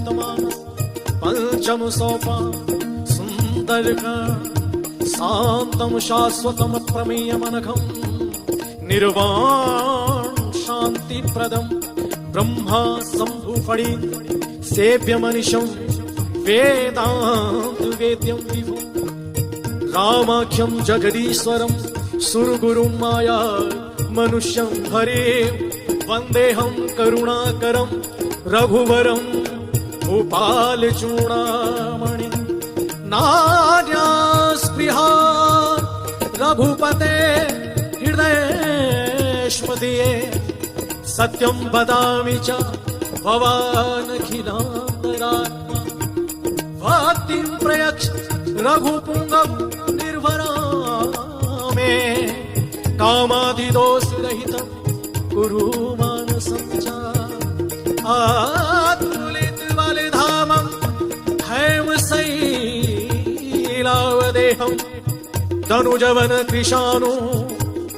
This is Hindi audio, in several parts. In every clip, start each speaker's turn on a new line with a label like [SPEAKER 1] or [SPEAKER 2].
[SPEAKER 1] वर्तमान पंचम सोपा सुंदर शांतम शाश्वतम प्रमेयमनघम निर्वाण शांति प्रदम ब्रह्मा शंभुफणि सेव्यमनिशं वेदांत वेद्यं विभु रामाख्यं जगदीश्वरं सुरगुरुं माया मनुष्यं हरे वंदेहं करुणाकरं रघुवरं भूपालचूडामणि नार्यास्पृहा रघुपते हृदयेष्मदीये सत्यं वदामि च भवानखिलान्तरात्मा भक्तिं प्रयच्छ रघुपुंगव निर्भरा मे कामादिदोषरहितं कुरु मानसं च आत्मलित बलिधामं हैमशैलावदेहं तनुजवन कृशानो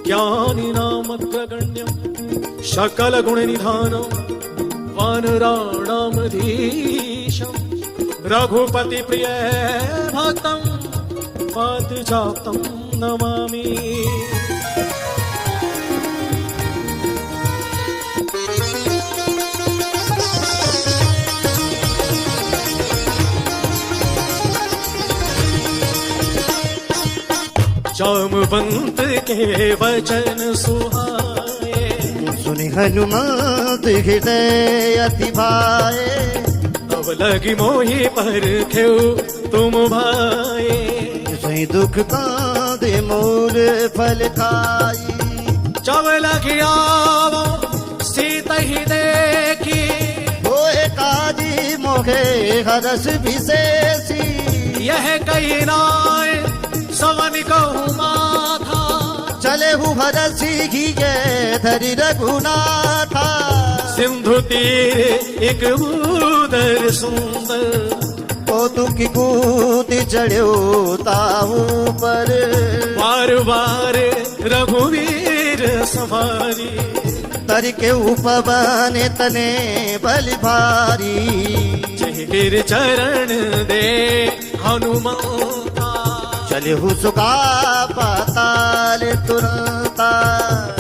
[SPEAKER 1] ज्ञानिनामग्रगण्यं सकलगुणनिधानं वानराणामधीशं रघुपति प्रिय भक्तं पादजातं नमामि। जामवंत के वचन सुहाए
[SPEAKER 2] सुनि हनुमत हृदय अति भाए
[SPEAKER 1] अब लगी मोहि पर खेऊ तुम भाए
[SPEAKER 2] सही दुख कांदे मोर फल खाई
[SPEAKER 1] जब लगी आवो सीत ही देखी
[SPEAKER 2] होए काजी मोहे हरस विशेषी
[SPEAKER 1] यह कही नाय सवन कहूँ माथा
[SPEAKER 2] चले हूँ भरसी घीगे धरि रघुनाथा
[SPEAKER 1] सिंधु तीर एक उदर सुंदर
[SPEAKER 2] कौतुक कूद चढ़ो ताहू पर
[SPEAKER 1] बार बार रघुवीर सवारी
[SPEAKER 2] तरि के उपवन तने बलि भारी
[SPEAKER 1] गिर चरण दे हनुमान
[SPEAKER 2] चले हूँ सुखा पाताल तुरंता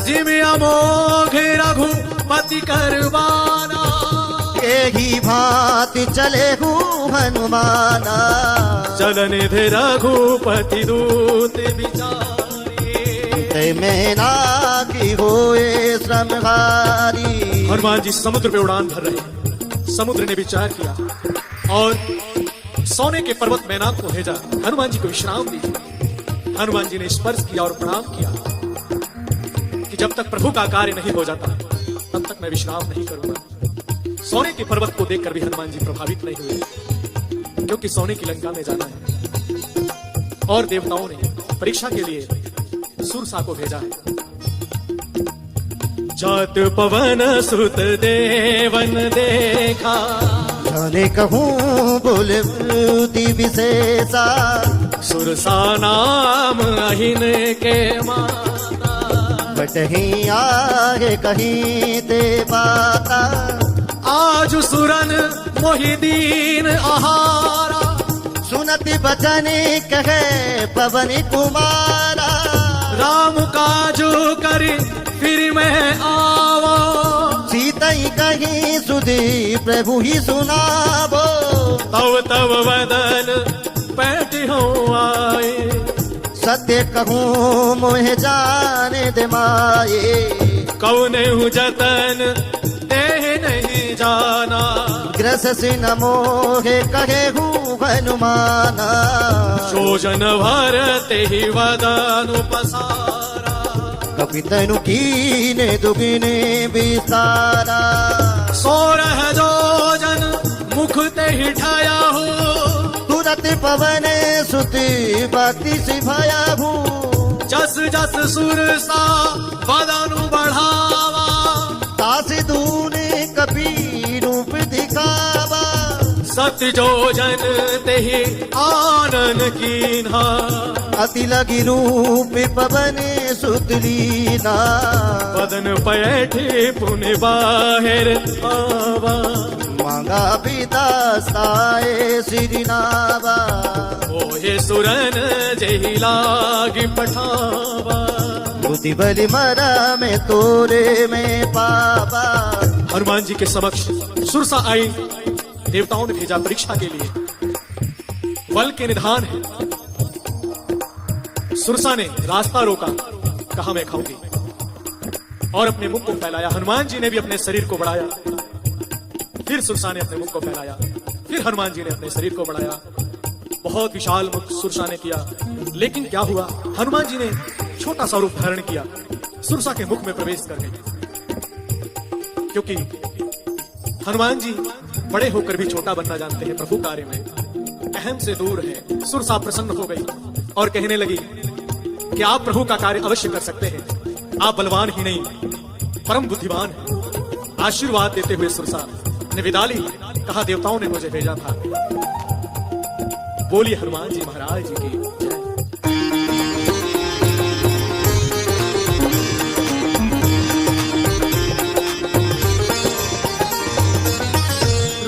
[SPEAKER 1] जिम अमोघ रघुपति करवाना
[SPEAKER 2] ही भांति चले हूँ हनुमाना
[SPEAKER 1] चलन थे रघुपति दूत बिचारे
[SPEAKER 2] में नागी होए श्रमहारी।
[SPEAKER 1] हनुमान जी समुद्र पे उड़ान भर रहे। समुद्र ने विचार किया और सोने के पर्वत मैनाक को भेजा, हनुमान जी को विश्राम दीजिए। हनुमान जी ने स्पर्श किया और प्रणाम किया कि जब तक प्रभु का कार्य नहीं हो जाता तब तक मैं विश्राम नहीं करूंगा। सोने के पर्वत को देखकर भी हनुमान जी प्रभावित नहीं हुए, क्योंकि सोने की लंका में जाना है और देवताओं ने परीक्षा के लिए सुरसा को भेजा है। जात पवन सुत देवन देखा
[SPEAKER 2] जाने कहूँ बोले विशेषा
[SPEAKER 1] सुरसा नाम अहिन के माता
[SPEAKER 2] बटही आगे कहीं दे पाता
[SPEAKER 1] आज सुरन मोहिदीन आहारा
[SPEAKER 2] सुनति बचन कहे पवन कुमारा
[SPEAKER 1] राम काजू करी फिर मैं आवा
[SPEAKER 2] सीतई कहीं सुधी प्रभु ही सुनावो
[SPEAKER 1] तब तब बदन पैठ हो आए
[SPEAKER 2] सत्य कहूँ मोह जाने दे माए
[SPEAKER 1] कौने हूँ जतन देह नहीं जाना
[SPEAKER 2] ग्रस से न मोहे कहे हूँ हनुमाना
[SPEAKER 1] शोजन भरते ही वदन पसारा
[SPEAKER 2] कपितनु कीने दुगिने विस्तारा
[SPEAKER 1] सोरह जोजन मुख ते ही ठाया हो
[SPEAKER 2] तुरत पवन सुति भक्ति सिभाया हूँ
[SPEAKER 1] जस जस सुरसा वदनु बढ़ावा
[SPEAKER 2] तास दूने कपि रूप दिखावा
[SPEAKER 1] सत्य जो जन तेहि आनन कीन्हा।
[SPEAKER 2] अति लगी रूप पवन सुतलीना।
[SPEAKER 1] बदन पैठे पुनि बाहिर आवा।
[SPEAKER 2] मांगा पिता साए सिरिनावा।
[SPEAKER 1] ओहे सुरन जेहि लागी पठावा।
[SPEAKER 2] बुद्धि बलि मरा में तोरे में पावा।
[SPEAKER 1] हनुमान जी के समक्ष सुरसा आई। देवताओं ने भेजा परीक्षा के लिए। बल के निधान है। सुरसा ने रास्ता रोका, कहा मैं खाऊंगी, और अपने मुख को फैलाया। हनुमान जी ने भी अपने शरीर को बढ़ाया। फिर सुरसा ने अपने मुख को फैलाया। फिर हनुमान जी ने अपने शरीर को बढ़ाया। बहुत विशाल मुख सुरसा ने किया। लेकिन क्या हुआ, हनुमान जी ने छोटा सा रूप धारण किया, सुरसा के मुख में प्रवेश कर गई। क्योंकि हनुमान जी बड़े होकर भी छोटा बनना जानते हैं। प्रभु कार्य में अहम से दूर है। सुरसा प्रसन्न हो गई और कहने लगी कि आप प्रभु का कार्य अवश्य कर सकते हैं। आप बलवान ही नहीं, परम बुद्धिमान हैं। आशीर्वाद देते हुए सुरसा ने विदा ली। कहा देवताओं ने मुझे भेजा था। बोलिए हनुमान जी महाराज जी की जय।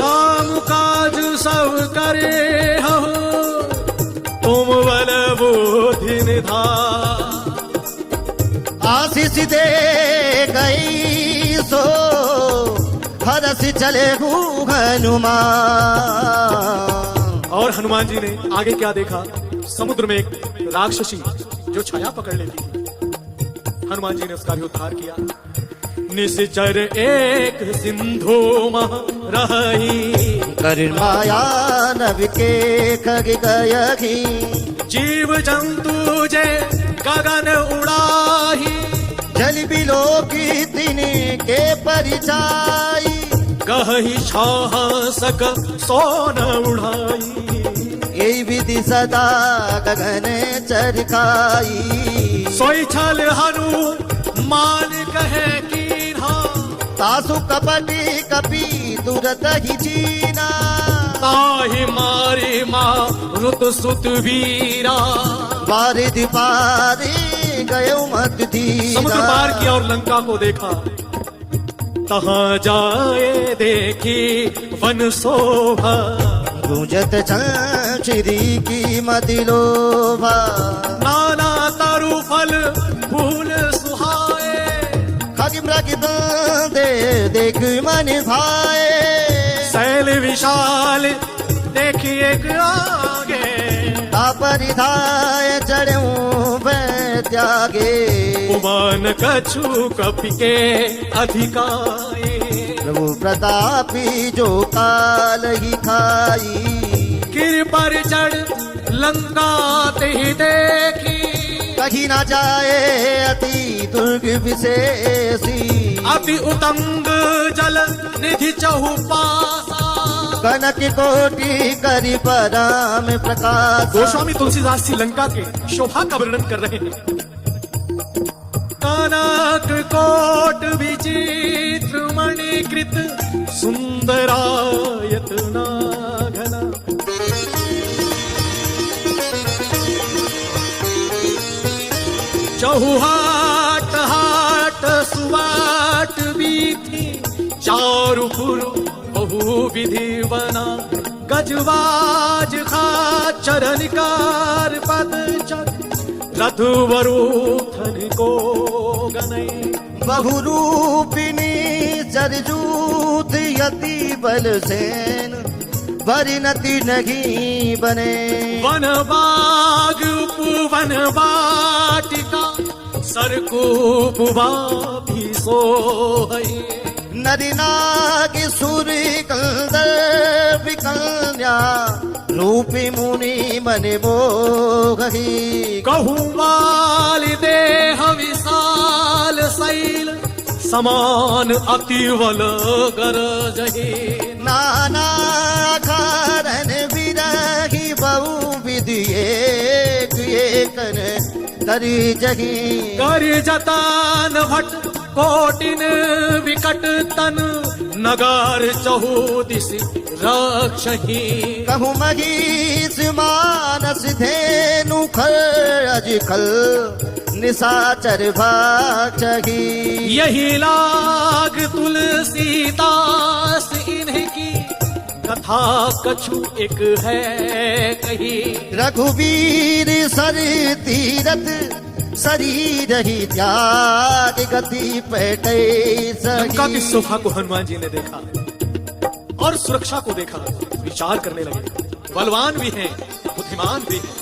[SPEAKER 1] राम काज सब करे हो, तुम बल बुद्धि निधान।
[SPEAKER 2] आशीष दे गई सो हरस चले हनुमान।
[SPEAKER 1] और हनुमान जी ने आगे क्या देखा, समुद्र में एक राक्षसी जो छाया पकड़ लेती थी। हनुमान जी ने उसका भी उद्धार किया। निश्चर एक सिंधु मह रही।
[SPEAKER 2] कर माया नभ के खग गयही।
[SPEAKER 1] जीव जंतु जे गगन उड़ाही।
[SPEAKER 2] जल बिलो की तिनी के परिचाई।
[SPEAKER 1] कहि साहसक सोन उड़ाई।
[SPEAKER 2] यही विधि सदा गगन चरखाई।
[SPEAKER 1] सोई छल हनु मान कहे कीन्हा।
[SPEAKER 2] तासु कपटी कपी तुरत ही चीना।
[SPEAKER 1] ताहि मारी मारुत सुत वीरा।
[SPEAKER 2] बारिधि पारी गयो मत दीना।
[SPEAKER 1] समुद्र पार किया और लंका को देखा। तहाँ जाए देखी वन शोभा।
[SPEAKER 2] गूंजत छंछरी की मदिलोभा।
[SPEAKER 1] नाना तरु फल फूल सुहाए।
[SPEAKER 2] खग मृग दे देख मन भाए।
[SPEAKER 1] शैल विशाल देखिए आगे।
[SPEAKER 2] परिधाय चढ़ूं त्यागे।
[SPEAKER 1] उमान कछु कपि के अधिकाए।
[SPEAKER 2] प्रभु प्रतापी जो काल ही खाई।
[SPEAKER 1] गिर पर चढ़ लंका ते देखी।
[SPEAKER 2] कहीं न जाए अति दुर्ग विशेषी।
[SPEAKER 1] अति उतंग जल निधि चहुपासा।
[SPEAKER 2] कनक कोटि करि पराम प्रकाश।
[SPEAKER 1] गोस्वामी तुलसीदास जी लंका के शोभा का वर्णन कर रहे हैं। कनक कोट विचित्र मणिकृत सुंदरायत नाघना। चहुहाट हाट सुवाट बीथी। चारु पुरु बहु विधि बना। गजवाज खाचर निकार पद चक। रघुवरूथन को गनई।
[SPEAKER 2] बहुरूपिणी सरजूत यति बल सेन। परिणति नहीं बने।
[SPEAKER 1] वन बाग उपवन वाटिका। सरकूप वापी सोहई।
[SPEAKER 2] नरि नाग सूर्य कंदर विकन्या। रूपी मुनि मन मोगही।
[SPEAKER 1] कहूँ माल देह विशाल शैल। समान अतिवल गरजहि।
[SPEAKER 2] नाना कारण विरही बहु विधि एक एकन करी जही।
[SPEAKER 1] करि जतान भट कोटिन विकट तन। नगार चहुदिश रक्षहि
[SPEAKER 2] कहूँ महीस मानस धेनु खल अजखल निशाचर भाक्षही।
[SPEAKER 1] यही लाग तुलसीदास इनकी कथा कछु एक है कही।
[SPEAKER 2] रघुवीर सर तीरथ शरीर ही त्याग गति पैटे
[SPEAKER 1] लंका की
[SPEAKER 2] सही।
[SPEAKER 1] शोभा को हनुमान जी ने देखा और सुरक्षा को देखा, विचार करने लगे। बलवान भी हैं, बुद्धिमान भी हैं।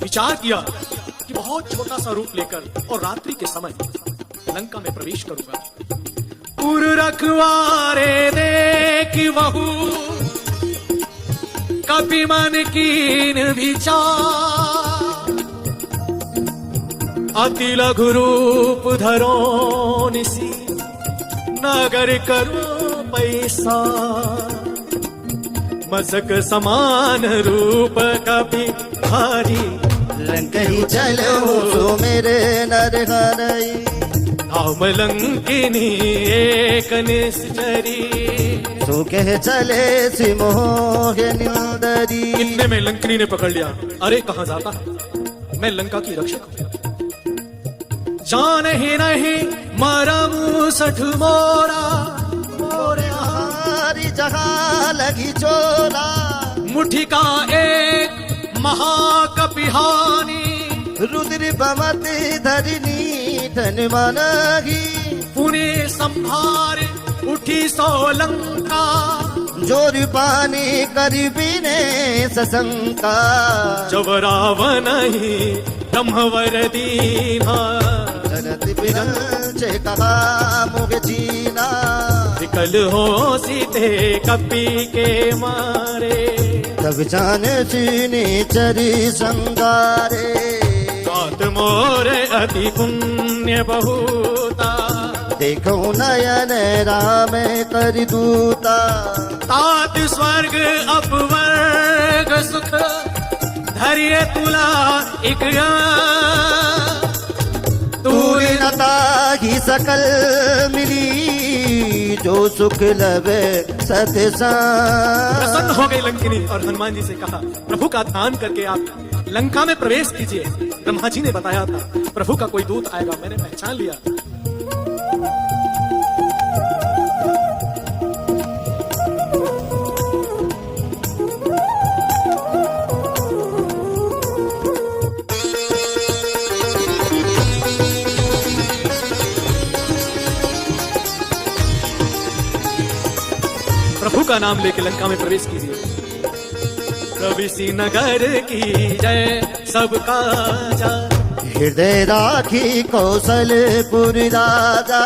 [SPEAKER 1] विचार किया कि बहुत छोटा सा रूप लेकर और रात्रि के समय लंका में प्रवेश करूंगा। पुर रखवारे देख बहू कपि मन कीन विचार। अति लघु रूप धरो निसी नगर करो पैसा। मसक समान रूप कपि भारी
[SPEAKER 2] लंकही चलो सो मेरे नर हरई।
[SPEAKER 1] नाम लंकिनी एक निश्चरी।
[SPEAKER 2] सो कह चले सिमोह निंदरी।
[SPEAKER 1] इतने में लंकिनी ने पकड़ लिया। अरे कहां जाता है, मैं लंका की रक्षक हूं। जान ही नहीं मरमु सठ मोरा।
[SPEAKER 2] मोरे हारी जहाँ लगी चोरा।
[SPEAKER 1] मुठी का एक महाकपिहानी।
[SPEAKER 2] रुद्र बमत धरनी धन मनही।
[SPEAKER 1] पुणे संभार उठी सो लंका।
[SPEAKER 2] जोर पानी कर बिने सशंका।
[SPEAKER 1] जब रावण ही ब्रह्मवर दीना।
[SPEAKER 2] जनत बिरंच कहा मुग जीना।
[SPEAKER 1] विकल हो सीते कपि के मारे।
[SPEAKER 2] तब जान सीने चरी संगारे।
[SPEAKER 1] गात मोर अति पुण्य बहुता।
[SPEAKER 2] देखो नयन राम कर दूता।
[SPEAKER 1] तात स्वर्ग अपवर्ग सुख धैर्य तुला एक
[SPEAKER 2] पूर्णता ही सकल मिली। जो सुख लवे सतसंग।
[SPEAKER 1] प्रसन्न हो गई लंकिनी और हनुमान जी से कहा, प्रभु का ध्यान करके आप लंका में प्रवेश कीजिए। ब्रह्मा जी ने बताया था प्रभु का कोई दूत आएगा, मैंने पहचान लिया। प्रभु का नाम लेके लंका में प्रवेश कीजिए। प्रविसी नगर की जय सबका जा।
[SPEAKER 2] हृदय राखी कौशलपुर राजा।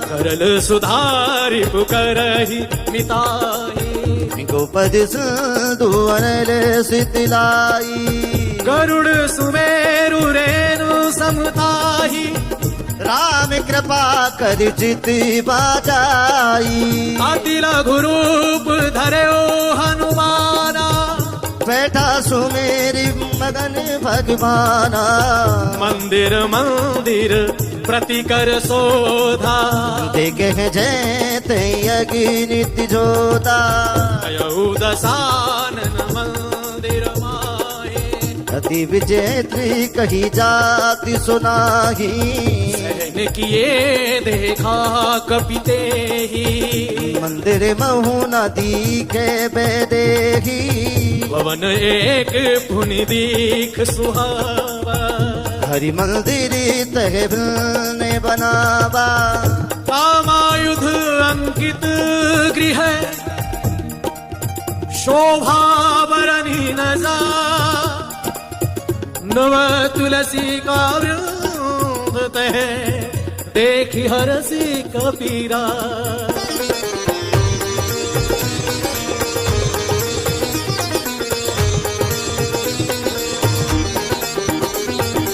[SPEAKER 1] करल सुधारि पुकरहि मिताहि।
[SPEAKER 2] गोपद सिंधु अनल सितलाई।
[SPEAKER 1] गरुड़ सुमेरु रेणु समताहि।
[SPEAKER 2] राम कृपा कर चित बाजाई।
[SPEAKER 1] अति लघु रूप धर्यो हनुमाना।
[SPEAKER 2] बैठा सुमेरि मगन भगवाना।
[SPEAKER 1] मंदिर मंदिर प्रतिकर शोधा।
[SPEAKER 2] देखे जैत अग्नित जोता।
[SPEAKER 1] अयौ दशानन मंदिर माहे।
[SPEAKER 2] अति विजेत्री कही जाति सुनाही।
[SPEAKER 1] सहन किए देखा कपिते ही।
[SPEAKER 2] मंदिर महु न दीखे बेदेही।
[SPEAKER 1] भवन एक पुनि दीख सुहावा।
[SPEAKER 2] हरि मंदिर तह ने बनावा।
[SPEAKER 1] कामायुध अंकित गृह शोभा बरनी न जा। नव तुलसी का वृंद तह देखी हरसी कबीरा।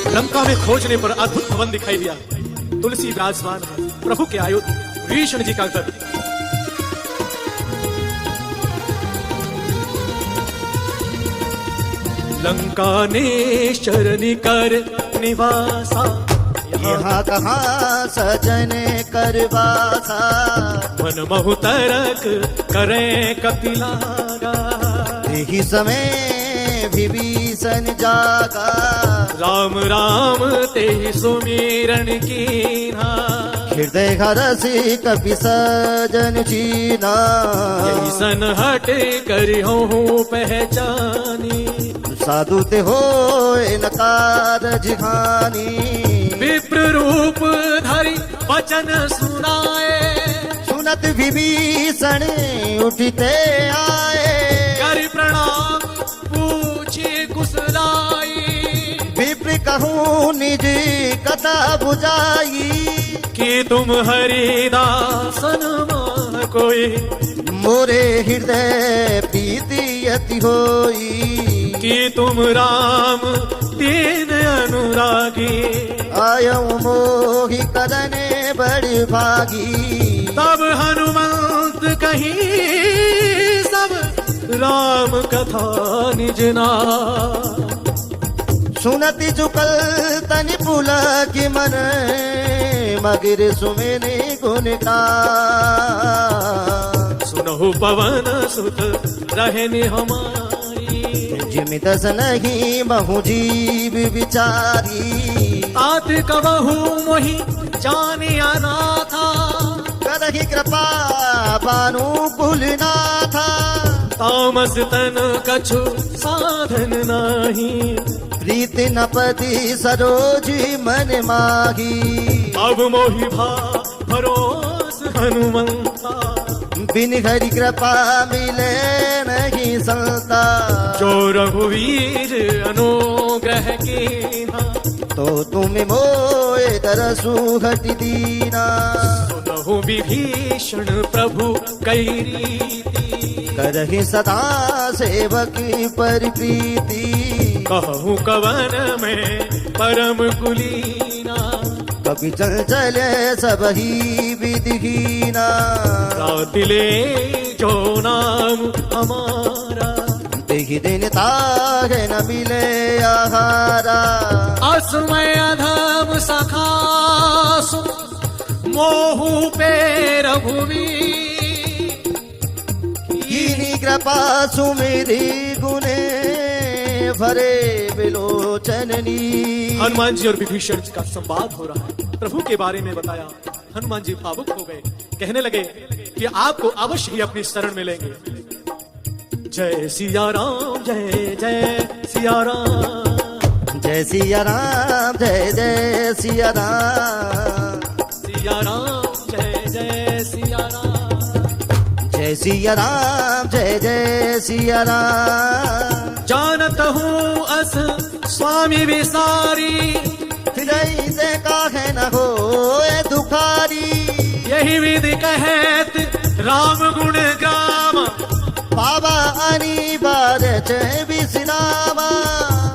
[SPEAKER 1] लंका में खोजने पर अद्भुत भवन दिखाई दिया। तुलसी विराजमान है, प्रभु के आयुध भीषण जी का घर। लंका नेश्वर निकर निवासा।
[SPEAKER 2] यहाँ कहाँ सजन करवासा।
[SPEAKER 1] मन महु तरक करें कपिलागा।
[SPEAKER 2] यही समय विभीषण जागा,
[SPEAKER 1] राम राम ते सुमिरन कीन्हा।
[SPEAKER 2] हृदय हरसि कपि सजन चीना।
[SPEAKER 1] यही सन हट कर हूँ पहचानी,
[SPEAKER 2] साधु ते होए न कारज हानि।
[SPEAKER 1] विप्र रूप धरि वचन सुनाए,
[SPEAKER 2] सुनत विभीषण उठते आए।
[SPEAKER 1] कर प्रणाम पूछे कुशलाई,
[SPEAKER 2] विप्र कहूँ निज कथा बुझाई।
[SPEAKER 1] कि तुम हरिदासन मान कोई,
[SPEAKER 2] मोरे हृदय प्रीति अति होई।
[SPEAKER 1] कि तुम राम दीन अनुरागी।
[SPEAKER 2] आयऊ मोहि करने बड़ी भागी।
[SPEAKER 1] तब हनुमंत कहीं सब राम कथा निजना।
[SPEAKER 2] सुनति जुकल तनि पुलक मन, मगिर सुमिनि गुण गान।
[SPEAKER 1] सुनहु पवन सुत रहनि हमारी,
[SPEAKER 2] जिमि दस नहीं महु जीव विचारी।
[SPEAKER 1] तात कबहु मोहि जानिया नाथा,
[SPEAKER 2] करहि कृपा भानुकुल नाथा।
[SPEAKER 1] तामस तन कछु साधन नाही,
[SPEAKER 2] प्रीति न पति सरोजी मन माही।
[SPEAKER 1] अब मोहि भा भरोस हनुमंता।
[SPEAKER 2] बिन हरि कृपा मिले नहीं संता।
[SPEAKER 1] जो रघुवीर अनुग्रह कीन्हा,
[SPEAKER 2] तो तुम मोए दरसु हटि दीना।
[SPEAKER 1] सुनहु विभीषण प्रभु कई रीति,
[SPEAKER 2] करहि सदा सेवक पर प्रीति।
[SPEAKER 1] कहूँ कवन में परम कुलीना,
[SPEAKER 2] कपि चंचले सब ही विधिहीना।
[SPEAKER 1] रातिले जो नाम हमारा,
[SPEAKER 2] देखि दिन ताहे न मिले आहारा।
[SPEAKER 1] असमय अधम सखा सुन, मोहु पे रघुवी।
[SPEAKER 2] कीनी कृपा सुमेरी गुने भरे बिलोचननी।
[SPEAKER 1] हनुमान जी और विभीषण का संवाद हो रहा है। प्रभु के बारे में बताया, हनुमान जी भावुक हो गए, कहने लगे कि आपको अवश्य ही अपनी शरण में लेंगे। जय सिया राम, जय जय सिया राम।
[SPEAKER 2] जय सिया राम, जय जय सिया राम।
[SPEAKER 1] सिया राम, जय जय सिया राम।
[SPEAKER 2] जय सिया राम, जय जय सिया राम।
[SPEAKER 1] जानत हूँ अस स्वामी विसारी,
[SPEAKER 2] हृदय से काहे न होए दुखारी।
[SPEAKER 1] यही विधि कहत राम गुण गामा।
[SPEAKER 2] बाबा अनिबार जय विश्रामा।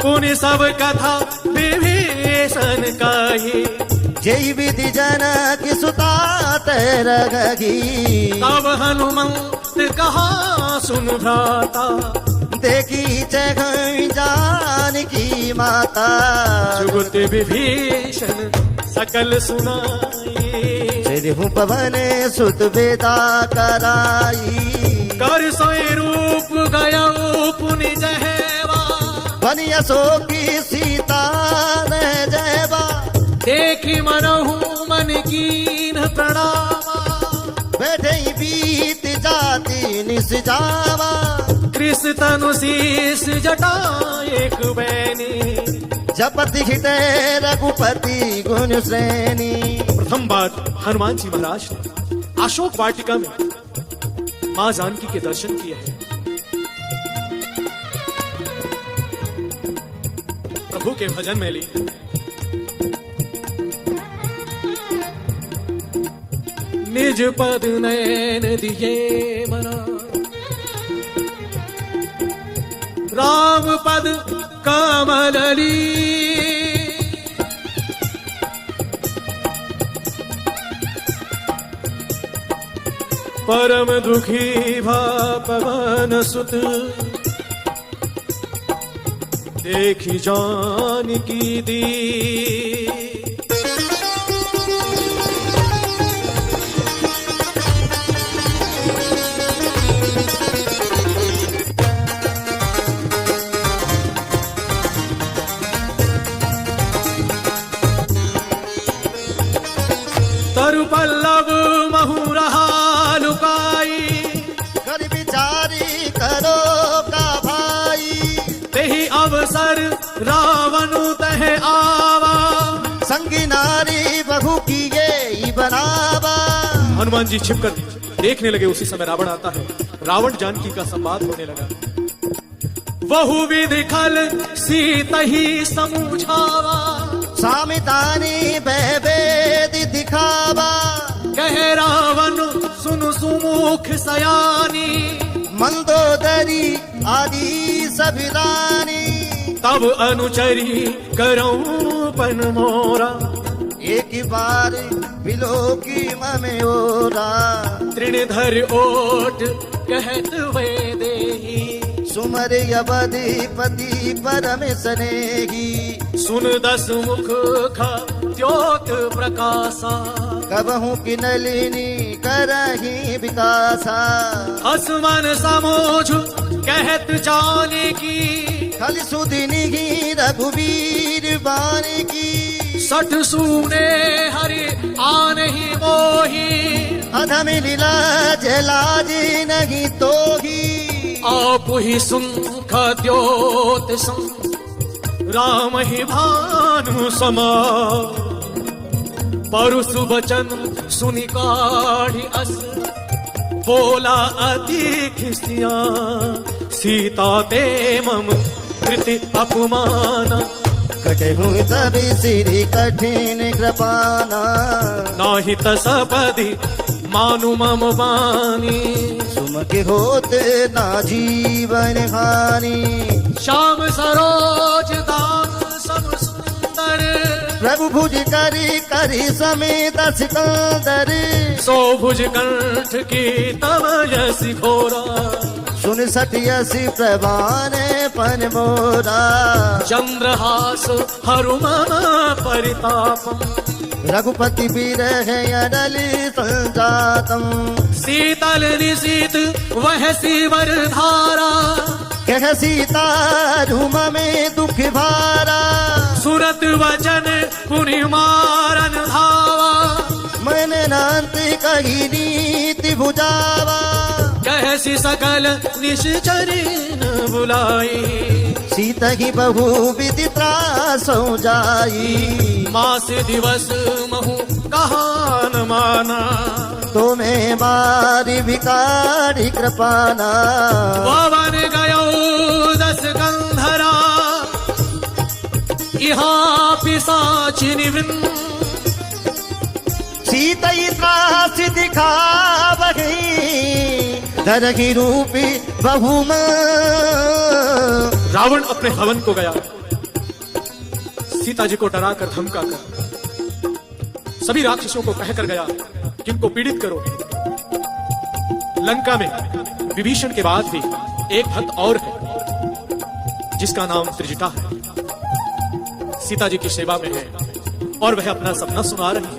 [SPEAKER 1] पुनि सब कथा विभीषण कही,
[SPEAKER 2] जय विधि जनक सुता रही।
[SPEAKER 1] तब हनुमंत कहा सुन भ्राता,
[SPEAKER 2] देखी जग जानकी माता।
[SPEAKER 1] जुगत विभीषण सकल सुनाई।
[SPEAKER 2] सिरहु पवन सुत वेदा कराई।
[SPEAKER 1] कर सोई रूप गया पुनि जहेवा।
[SPEAKER 2] बनिया सो की सीता न जयबा।
[SPEAKER 1] देखी मनहु मन कीन प्रणामा।
[SPEAKER 2] बैठे बीत जाती निस जावा।
[SPEAKER 1] कृष तनु शीस जटा एक बैनी।
[SPEAKER 2] जपति हृदय रघुपति गुण श्रेणी।
[SPEAKER 1] प्रथम बार हनुमान जी महाराज ने अशोक वाटिका में मां जानकी के दर्शन किए हैं। प्रभु के भजन में ली। निज पद नयन दिए मना। राम पद कमलली। परम दुखी भा पवन सुत। देखी जानकी दी।
[SPEAKER 2] घरो का भाई।
[SPEAKER 1] तेहि अवसर रावण तह आवा,
[SPEAKER 2] संगी नारी बहु की ये बनावा।
[SPEAKER 1] हनुमान जी छिपकर देखने लगे। उसी समय रावण आता है। रावण जानकी का संवाद होने लगा। बहु विधि खल सीत ही समझावा,
[SPEAKER 2] सामितानी बेद दिखावा।
[SPEAKER 1] कह रावण सुन सुमुख सयानी,
[SPEAKER 2] मंदोदरी आदि सभी रानी।
[SPEAKER 1] तब अनुचरी करऊं पन मोरा,
[SPEAKER 2] एक बार बिलो की ममेओरा।
[SPEAKER 1] तृणधर ओट कहत वे देही,
[SPEAKER 2] सुमर यवधि पति परम स्नेही।
[SPEAKER 1] सुन दस मुख खा द्योत प्रकाशा,
[SPEAKER 2] कबहू की नलिनी करही विकासा।
[SPEAKER 1] असमन समोझ कहत जाने की,
[SPEAKER 2] खल सुदिनी रघुवीर बानी की।
[SPEAKER 1] सठ सूने हरि आनहि मोही,
[SPEAKER 2] अधम लीला जलाज नहीं तो ही।
[SPEAKER 1] आप ही सुख द्योत सं, राम ही भानु समा। परुष वचन सुनि काढ़ी अस, बोला अति खिसिया। सीता ते मम कृति अपमाना,
[SPEAKER 2] कटहु तब सिरि कठिन कृपाना।
[SPEAKER 1] नाहि तसपदि मानु मम वाणी,
[SPEAKER 2] सुमति होत ना जीवन हानि।
[SPEAKER 1] श्याम सरोज दान सम सुंदर,
[SPEAKER 2] प्रभु भुज करी समेत सिकंदर।
[SPEAKER 1] सो भुज कंठ की तव यसी घोरा,
[SPEAKER 2] सुन सटियसी प्रभान पन मोरा।
[SPEAKER 1] चंद्रहास हरुमन परितापम,
[SPEAKER 2] रघुपति विरह अडल संजातम।
[SPEAKER 1] शीतल निशीत वह सीवर धारा,
[SPEAKER 2] कह सीता रूम में दुख भारा।
[SPEAKER 1] सुरत वचन पुनि मारन धावा,
[SPEAKER 2] मन नांत कही नीति भुजावा।
[SPEAKER 1] कहसी सकल निश्चरी न बुलाई,
[SPEAKER 2] सीता ही बहु विधि त्रासो जाई।
[SPEAKER 1] मास दिवस महु कहा न माना,
[SPEAKER 2] तुम्हें मारी भिकारी कृपाना।
[SPEAKER 1] पवन गयो दस गंधरा, यहाँ पिशाचिन वृंद।
[SPEAKER 2] सीता ही त्रास दिखावही, धरही रूपी बहुमा।
[SPEAKER 1] रावण अपने हवन को गया। सीता जी को डरा कर धमका कर सभी राक्षसों को कहकर गया कि इनको पीड़ित करो। लंका में विभीषण के बाद भी एक भक्त और है जिसका नाम त्रिजटा है। सीता जी की सेवा में है और वह अपना सपना सुना रही है।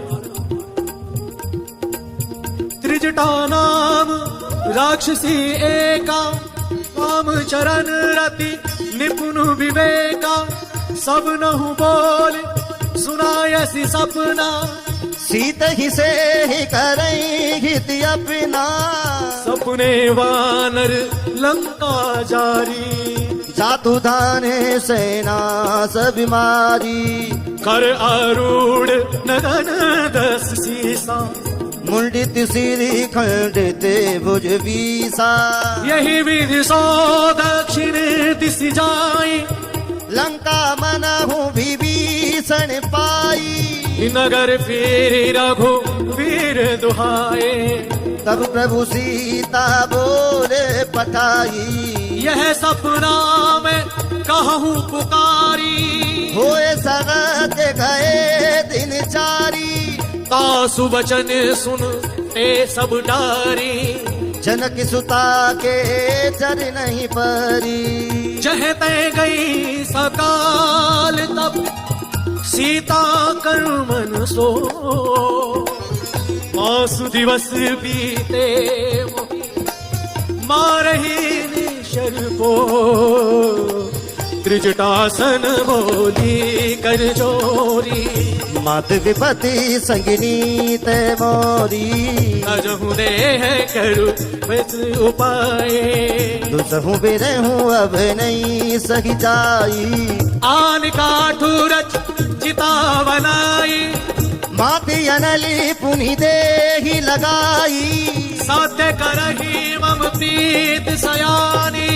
[SPEAKER 1] त्रिजटा नाम राक्षसी एका, काम चरण रति निपुण विवेका। सब नहु बोल सुनायसी सपना,
[SPEAKER 2] सीता ही से ही करई हित अपना।
[SPEAKER 1] सपने वानर लंका जारी,
[SPEAKER 2] जातु दाने सेना सब मारी।
[SPEAKER 1] कर आरूढ़ नगन दस सीसा,
[SPEAKER 2] मुंडित सिरि खंडित भुज बीसा।
[SPEAKER 1] यही विधि सो दक्षिण दिश जाई,
[SPEAKER 2] लंका मनहु विभीषण पाई।
[SPEAKER 1] नगर फिर रघुवीर दुहाए।
[SPEAKER 2] तब प्रभु सीता बोले पठाई।
[SPEAKER 1] यह सपना में कहूँ पुकारी,
[SPEAKER 2] होए सगत गए दिन चारी।
[SPEAKER 1] तासु वचन सुन ते सब डारी,
[SPEAKER 2] जनक सुता के चर नहीं परी।
[SPEAKER 1] जहते गई सकाल तब सीता कर्मन सो। मासु दिवस बीते मारही निशर को, त्रिजटासन बोली कर जोरी,
[SPEAKER 2] मात विपति संगिनी ते मोरी,
[SPEAKER 1] अजहु देह करू बस उपाय,
[SPEAKER 2] दुसहु बिरहु अब नहीं सही जाई,
[SPEAKER 1] आन काठू रच चिता बनाई,
[SPEAKER 2] माती अनली पुनि देहि लगाई,
[SPEAKER 1] साध्य करही मम प्रीत सयानी,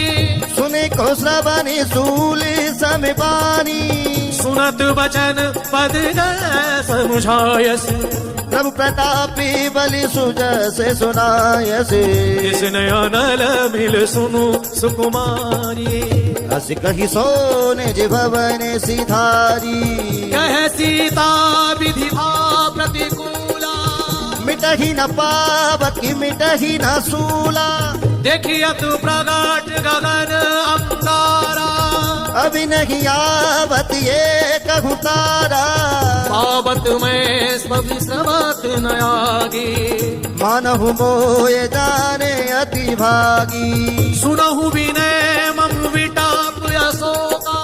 [SPEAKER 2] सुने को श्रवणी सूल समिपानी,
[SPEAKER 1] सुनत वचन पद समुझायस,
[SPEAKER 2] प्रभु प्रतापी बलि सुजस सुनायस,
[SPEAKER 1] इस नयनल मिल सुनु सुकुमारी,
[SPEAKER 2] हस कही सोने जे भवन सिधारी,
[SPEAKER 1] कह सीता विधि भाव प्रतिकूला,
[SPEAKER 2] मिटही न पावकी मिटही न सूला,
[SPEAKER 1] देखियत प्रगट गगन अंगारा,
[SPEAKER 2] अभी नहीं आवत ये कहू तारा,
[SPEAKER 1] पावत में स्मृति स्रवत नयागी,
[SPEAKER 2] मानहु मोय जाने अति भागी,
[SPEAKER 1] सुनहु विनय मम विटाप अशोका,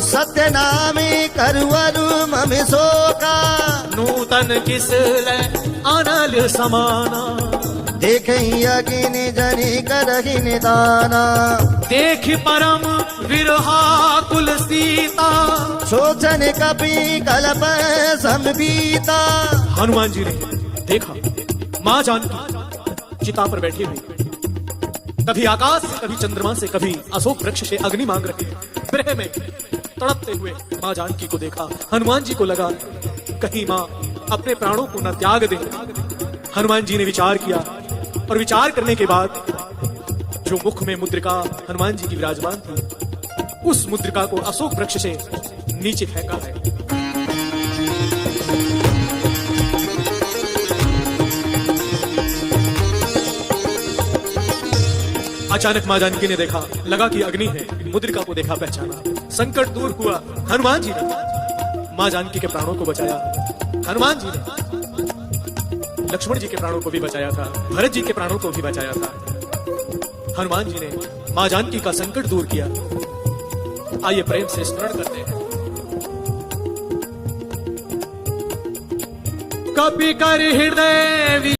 [SPEAKER 2] सत्य नामी करवरु मम शोका,
[SPEAKER 1] नूतन किस ले अनल समाना,
[SPEAKER 2] देखी अगिन जनि करहि निदाना,
[SPEAKER 1] देख परम विरहा कुल सीता,
[SPEAKER 2] सोचन कपि कल्प संबीता,
[SPEAKER 1] हनुमान जी ने देखा माँ जानकी चिता पर बैठी हुई, कभी आकाश से कभी चंद्रमा से कभी अशोक वृक्ष से अग्नि मांग रही, विरह में तड़पते हुए माँ जानकी को देखा। हनुमान जी को लगा कहीं माँ अपने प्राणों को न त्याग दे। हनुमान जी ने विचार किया और विचार करने के बाद जो मुख में मुद्रिका हनुमान जी की विराजमान थी, उस मुद्रिका को अशोक वृक्ष से नीचे फेंका है। अचानक मां जानकी ने देखा, लगा कि अग्नि है। मुद्रिका को देखा, पहचाना, संकट दूर हुआ। हनुमान जी ने मां जानकी के प्राणों को बचाया। हनुमान जी ने लक्ष्मण जी के प्राणों को भी बचाया था, भरत जी के प्राणों को भी बचाया था। हनुमान जी ने मां जानकी का संकट दूर किया। आइए प्रेम से स्मरण करते हैं। कपि कर हृदय